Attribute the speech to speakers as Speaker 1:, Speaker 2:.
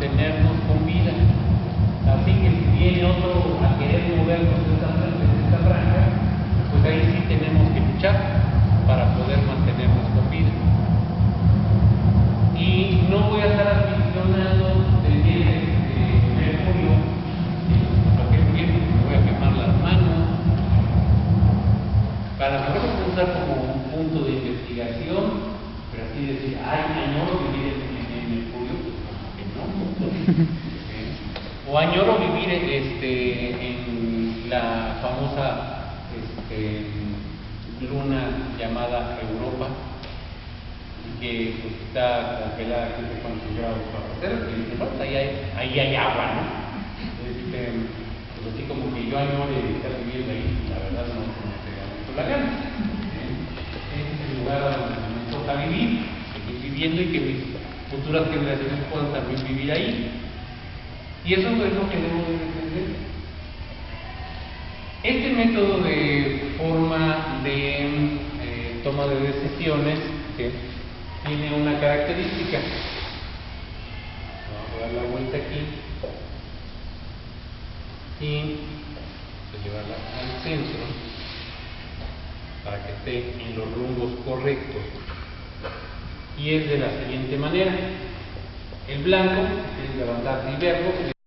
Speaker 1: mantenernos con vida. Así que si viene otro a querer movernos de esta franja, pues ahí sí tenemos que luchar para poder mantenernos con vida. Y no voy a estar aficionando de mercurio, porque me voy a quemar las manos. Para lo mejor puedo usar como un punto de investigación, pero así decir, ay, añoro vivir en mercurio, pues que no. O añoro vivir en la famosa luna llamada Europa, que pues, está congelada a 100 grados bajo cero, y no, ahí hay agua, ¿no? Pues así como que yo añore estar viviendo ahí, la verdad no me pega mucho la gana. Es el lugar donde me toca vivir, seguir viviendo y que mis futuras generaciones puedan también vivir ahí. Y eso es lo que debo de defender. Este método de forma de toma de decisiones tiene una característica. Vamos a dar la vuelta aquí y llevarla al centro para que esté en los rumbos correctos. Y es de la siguiente manera: el blanco es levantarse y verlo.